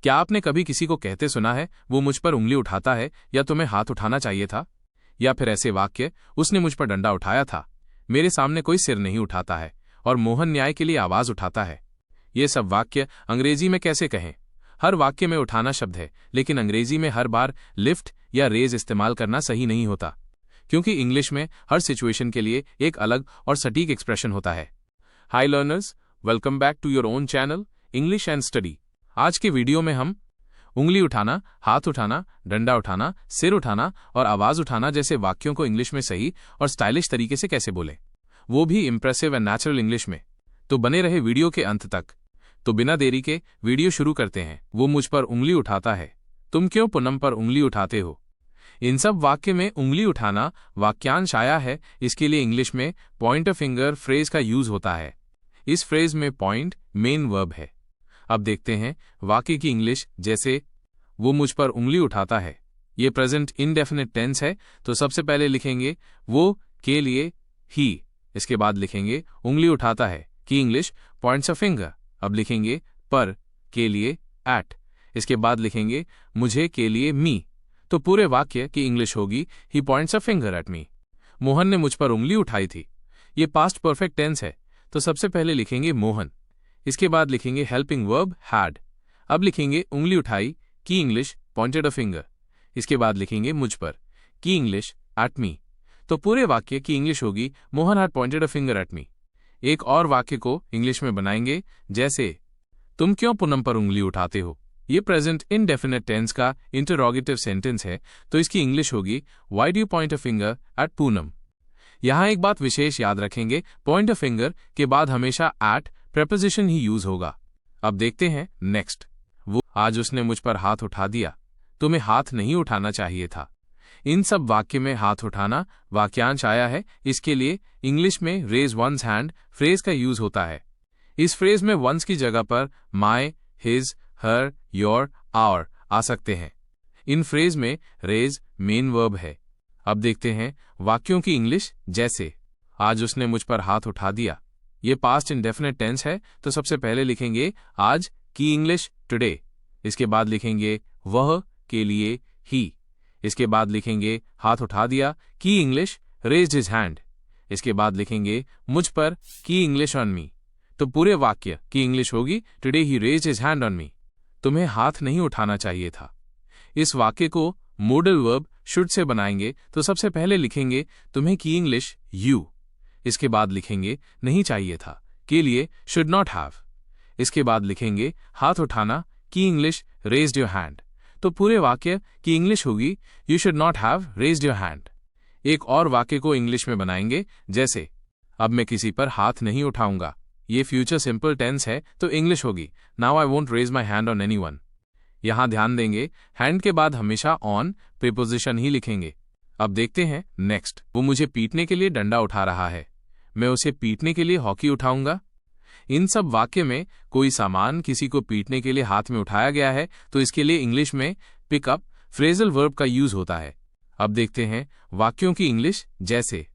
क्या आपने कभी किसी को कहते सुना है, वो मुझ पर उंगली उठाता है, या तुम्हें हाथ उठाना चाहिए था? या फिर ऐसे वाक्य, उसने मुझ पर डंडा उठाया था, मेरे सामने कोई सिर नहीं उठाता है, और मोहन न्याय के लिए आवाज उठाता है। ये सब वाक्य अंग्रेजी में कैसे कहें? हर वाक्य में उठाना शब्द है, लेकिन अंग्रेजी में हर बार लिफ्ट या रेज इस्तेमाल करना सही नहीं होता, क्योंकि इंग्लिश में हर सिचुएशन के लिए एक अलग और सटीक एक्सप्रेशन होता है। Hi learners, welcome back to your own channel English and study. आज के वीडियो में हम उंगली उठाना, हाथ उठाना, डंडा उठाना, सिर उठाना और आवाज उठाना जैसे वाक्यों को इंग्लिश में सही और स्टाइलिश तरीके से कैसे बोलें, वो भी इंप्रेसिव एंड नेचुरल इंग्लिश में। तो बने रहे वीडियो के अंत तक। तो बिना देरी के वीडियो शुरू करते हैं। वो मुझ पर उंगली उठाता है, तुम क्यों पूनम पर उंगली उठाते हो? इन सब वाक्य में उंगली उठाना वाक्यांश आया है, इसके लिए इंग्लिश में पॉइंट अ फिंगर फ्रेज का यूज होता है। इस फ्रेज में पॉइंट मेन वर्ब है। अब देखते हैं वाक्य की इंग्लिश। जैसे वो मुझ पर उंगली उठाता है, ये प्रेजेंट इंडेफिनिट टेंस है, तो सबसे पहले लिखेंगे वो के लिए ही, इसके बाद लिखेंगे उंगली उठाता है की इंग्लिश पॉइंट्स अ फिंगर। अब लिखेंगे पर के लिए एट, इसके बाद लिखेंगे मुझे के लिए मी, तो पूरे वाक्य की इंग्लिश होगी ही points a finger at me. Mohan ने मुझ पर उंगली उठाई थी, ये पास्ट परफेक्ट टेंस है, तो सबसे पहले लिखेंगे मोहन, इसके बाद लिखेंगे हेल्पिंग वर्ब हैड। अब लिखेंगे उंगली उठाई की इंग्लिश पॉइंटेड अ फिंगर, इसके बाद लिखेंगे मुझ पर की इंग्लिश एट मी, तो पूरे वाक्य की इंग्लिश होगी Mohan had pointed a finger at मी। एक और वाक्य को इंग्लिश में बनाएंगे, जैसे तुम क्यों पूनम पर उंगली उठाते हो? ये प्रेजेंट इंडेफिनिट टेंस का इंटरोगेटिव सेंटेंस है, तो इसकी इंग्लिश होगी why do you point a finger at Poonam. यहां एक बात विशेष याद रखेंगे, पॉइंट अ फिंगर के बाद हमेशा एट प्रेपोजिशन ही यूज होगा। अब देखते हैं नेक्स्ट। वो आज उसने मुझ पर हाथ उठा दिया, तुम्हें हाथ नहीं उठाना चाहिए था। इन सब वाक्य में हाथ उठाना वाक्यांश आया है, इसके लिए इंग्लिश में रेज वंस हैंड फ्रेज का यूज होता है। इस फ्रेज में वंस की जगह पर my, his, her, your, our आ सकते हैं। इन फ्रेज में रेज मेन वर्ब है। अब देखते हैं वाक्यों की इंग्लिश। जैसे आज उसने मुझ पर हाथ उठा दिया, ये पास्ट इंडेफिनिट टेंस है, तो सबसे पहले लिखेंगे आज की इंग्लिश टुडे, इसके बाद लिखेंगे वह के लिए ही, इसके बाद लिखेंगे हाथ उठा दिया की इंग्लिश रेज्ड हिज हैंड, इसके बाद लिखेंगे मुझ पर की इंग्लिश ऑन मी, तो पूरे वाक्य की इंग्लिश होगी today he raised his hand on me. तुम्हें हाथ नहीं उठाना चाहिए था। इस वाक्य को मोडल वर्ब शुड से बनाएंगे, तो सबसे पहले लिखेंगे तुम्हें की इंग्लिश यू, इसके बाद लिखेंगे नहीं चाहिए था के लिए शुड नॉट हैव, इसके बाद लिखेंगे हाथ उठाना की इंग्लिश रेज्ड योर हैंड, तो पूरे वाक्य की इंग्लिश होगी you should not have raised your hand. एक और वाक्य को इंग्लिश में बनाएंगे, जैसे अब मैं किसी पर हाथ नहीं उठाऊंगा, ये फ्यूचर सिंपल टेंस है, तो इंग्लिश होगी now I won't raise my hand on anyone. यहां ध्यान देंगे हैंड के बाद हमेशा ऑन प्रीपोजिशन ही लिखेंगे। अब देखते हैं नेक्स्ट। वो मुझे पीटने के लिए डंडा उठा रहा है, मैं उसे पीटने के लिए हॉकी उठाऊंगा। इन सब वाक्य में कोई सामान किसी को पीटने के लिए हाथ में उठाया गया है, तो इसके लिए इंग्लिश में पिकअप फ्रेजल वर्ब का यूज होता है। अब देखते हैं वाक्यों की इंग्लिश। जैसे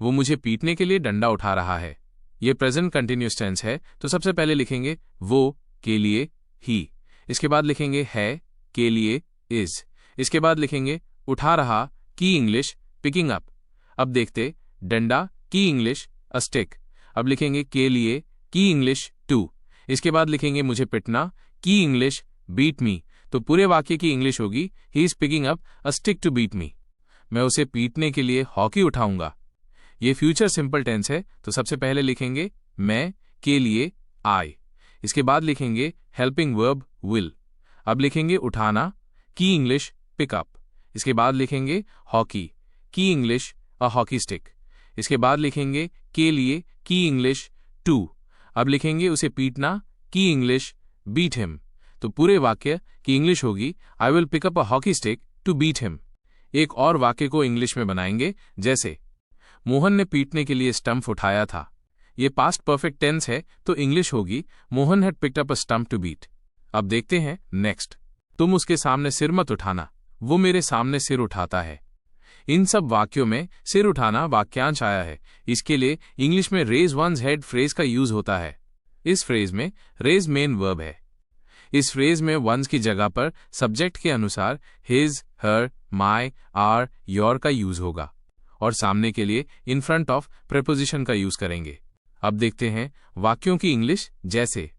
वो मुझे पीटने के लिए डंडा उठा रहा है, ये प्रेजेंट कंटिन्यूअस टेंस है, तो सबसे पहले लिखेंगे वो के लिए ही, इसके बाद लिखेंगे है के लिए इज, इसके बाद लिखेंगे उठा रहा की इंग्लिश पिकिंग अप। अब देखते डंडा की इंग्लिश अ स्टिक, अब लिखेंगे के लिए की इंग्लिश टू, इसके बाद लिखेंगे मुझे पिटना की इंग्लिश बीट मी, तो पूरे वाक्य की इंग्लिश होगी he is picking up a stick to beat me. मैं उसे पीटने के लिए हॉकी उठाऊंगा, ये फ्यूचर सिंपल टेंस है, तो सबसे पहले लिखेंगे मैं के लिए आई, इसके बाद लिखेंगे हेल्पिंग वर्ब विल। अब लिखेंगे उठाना की इंग्लिश पिकअप, इसके बाद लिखेंगे हॉकी की इंग्लिश अ हॉकी स्टिक, इसके बाद लिखेंगे के लिए की इंग्लिश टू, अब लिखेंगे उसे पीटना की इंग्लिश बीट हिम, तो पूरे वाक्य की इंग्लिश होगी I will pick up a hockey stick to beat him. एक और वाक्य को इंग्लिश में बनाएंगे, जैसे मोहन ने पीटने के लिए स्टंप उठाया था, ये पास्ट परफेक्ट टेंस है, तो इंग्लिश होगी Mohan had picked up a stump to beat. अब देखते हैं नेक्स्ट। तुम उसके सामने सिर मत उठाना, वो मेरे सामने सिर उठाता है। इन सब वाक्यों में सिर उठाना वाक्यांश आया है, इसके लिए इंग्लिश में रेज वंस हेड फ्रेज का यूज होता है। इस फ्रेज में रेज मेन वर्ब है। इस फ्रेज में वंस की जगह पर सब्जेक्ट के अनुसार his, her, my, our, your का यूज होगा और सामने के लिए इन फ्रंट ऑफ प्रेपोजिशन का यूज करेंगे। अब देखते हैं वाक्यों की इंग्लिश। जैसे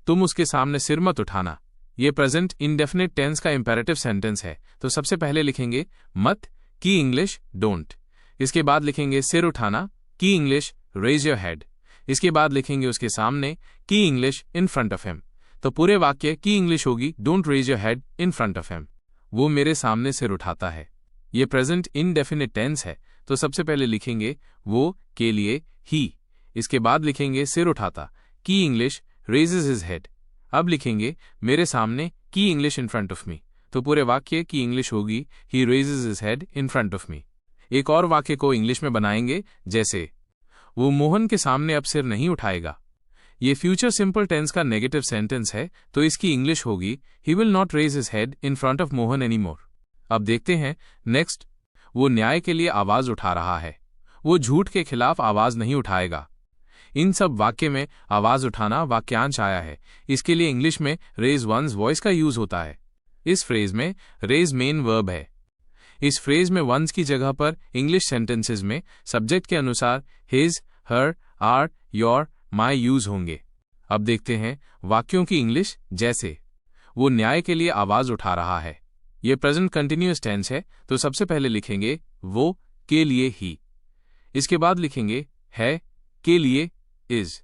तुम उसके सामने सिर मत उठाना, ये प्रेजेंट इंडेफिनिट टेंस का इंपेरेटिव सेंटेंस है, तो सबसे पहले लिखेंगे मत की इंग्लिश डोंट। इसके बाद लिखेंगे सिर उठाना की इंग्लिश रेज योर हेड। इसके बाद लिखेंगे उसके सामने की English in front of him. तो पूरे वाक्य की इंग्लिश होगी don't raise your head in front of him. वो मेरे सामने सिर उठाता है, ये प्रेजेंट इनडेफिनिट टेंस है, तो सबसे पहले लिखेंगे वो के लिए ही। इसके बाद लिखेंगे सिर उठाता की इंग्लिश रेजेस हिज हेड। अब लिखेंगे मेरे सामने की English in front of me, तो पूरे वाक्य की इंग्लिश होगी ही raises his head in front of me. एक और वाक्य को इंग्लिश में बनाएंगे। जैसे वो मोहन के सामने अब सिर नहीं उठाएगा। ये फ्यूचर सिंपल टेंस का नेगेटिव सेंटेंस है, तो इसकी इंग्लिश होगी he will not raise his head in front of Mohan any more. अब देखते हैं नेक्स्ट। वो न्याय के लिए आवाज उठा रहा है, वो झूठ के खिलाफ आवाज नहीं उठाएगा। इन सब वाक्य में आवाज उठाना वाक्यांश आया है, इसके लिए इंग्लिश में रेज वंस वॉइस का यूज होता है। इस फ्रेज में रेज मेन वर्ब है। इस फ्रेज में वंस की जगह पर इंग्लिश सेंटेंसेस में सब्जेक्ट के अनुसार his, her, our, your, my use होंगे। अब देखते हैं वाक्यों की इंग्लिश। जैसे वो न्याय के लिए आवाज उठा रहा है, ये प्रेजेंट कंटिन्यूअस टेंस है, तो सबसे पहले लिखेंगे वो के लिए ही। इसके बाद लिखेंगे है के लिए इज।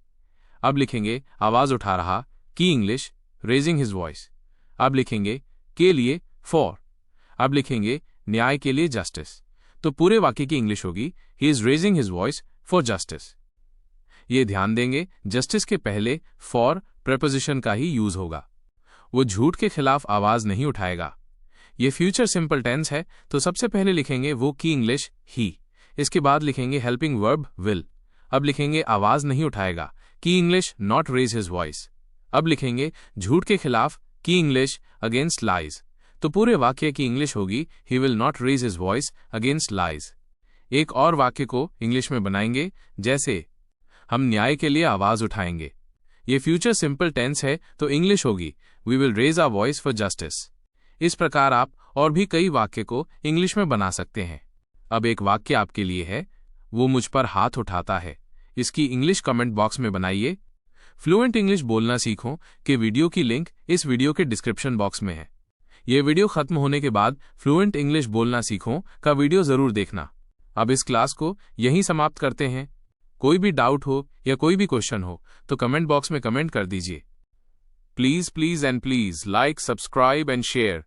अब लिखेंगे आवाज उठा रहा की इंग्लिश रेजिंग हिज वॉइस। अब लिखेंगे के लिए फॉर। अब लिखेंगे न्याय के लिए जस्टिस, तो पूरे वाक्य की इंग्लिश होगी he is raising his voice for justice. ये ध्यान देंगे जस्टिस के पहले फॉर प्रेपोजिशन का ही यूज होगा। वो झूठ के खिलाफ आवाज नहीं उठाएगा। ये फ्यूचर सिंपल टेंस है, तो सबसे पहले लिखेंगे वो की इंग्लिश ही। इसके बाद लिखेंगे हेल्पिंग वर्ब विल। अब लिखेंगे आवाज नहीं उठाएगा की English not raise his voice. अब लिखेंगे झूठ के खिलाफ की इंग्लिश अगेंस्ट लाइज, तो पूरे वाक्य की इंग्लिश होगी he will not raise his voice against lies. एक और वाक्य को इंग्लिश में बनाएंगे। जैसे हम न्याय के लिए आवाज उठाएंगे, ये फ्यूचर सिंपल टेंस है, तो इंग्लिश होगी we will raise our voice for justice. इस प्रकार आप और भी कई वाक्य को इंग्लिश में बना सकते हैं। अब एक वाक्य आपके लिए है, वो मुझ पर हाथ उठाता है। इसकी इंग्लिश कमेंट बॉक्स में बनाइए। फ्लुएंट इंग्लिश बोलना सीखो के वीडियो की लिंक इस वीडियो के डिस्क्रिप्शन बॉक्स में है। ये वीडियो खत्म होने के बाद फ्लुएंट इंग्लिश बोलना सीखो का वीडियो जरूर देखना। अब इस क्लास को यहीं समाप्त करते हैं। कोई भी डाउट हो या कोई भी क्वेश्चन हो तो कमेंट बॉक्स में कमेंट कर दीजिए। Please and please like, subscribe and share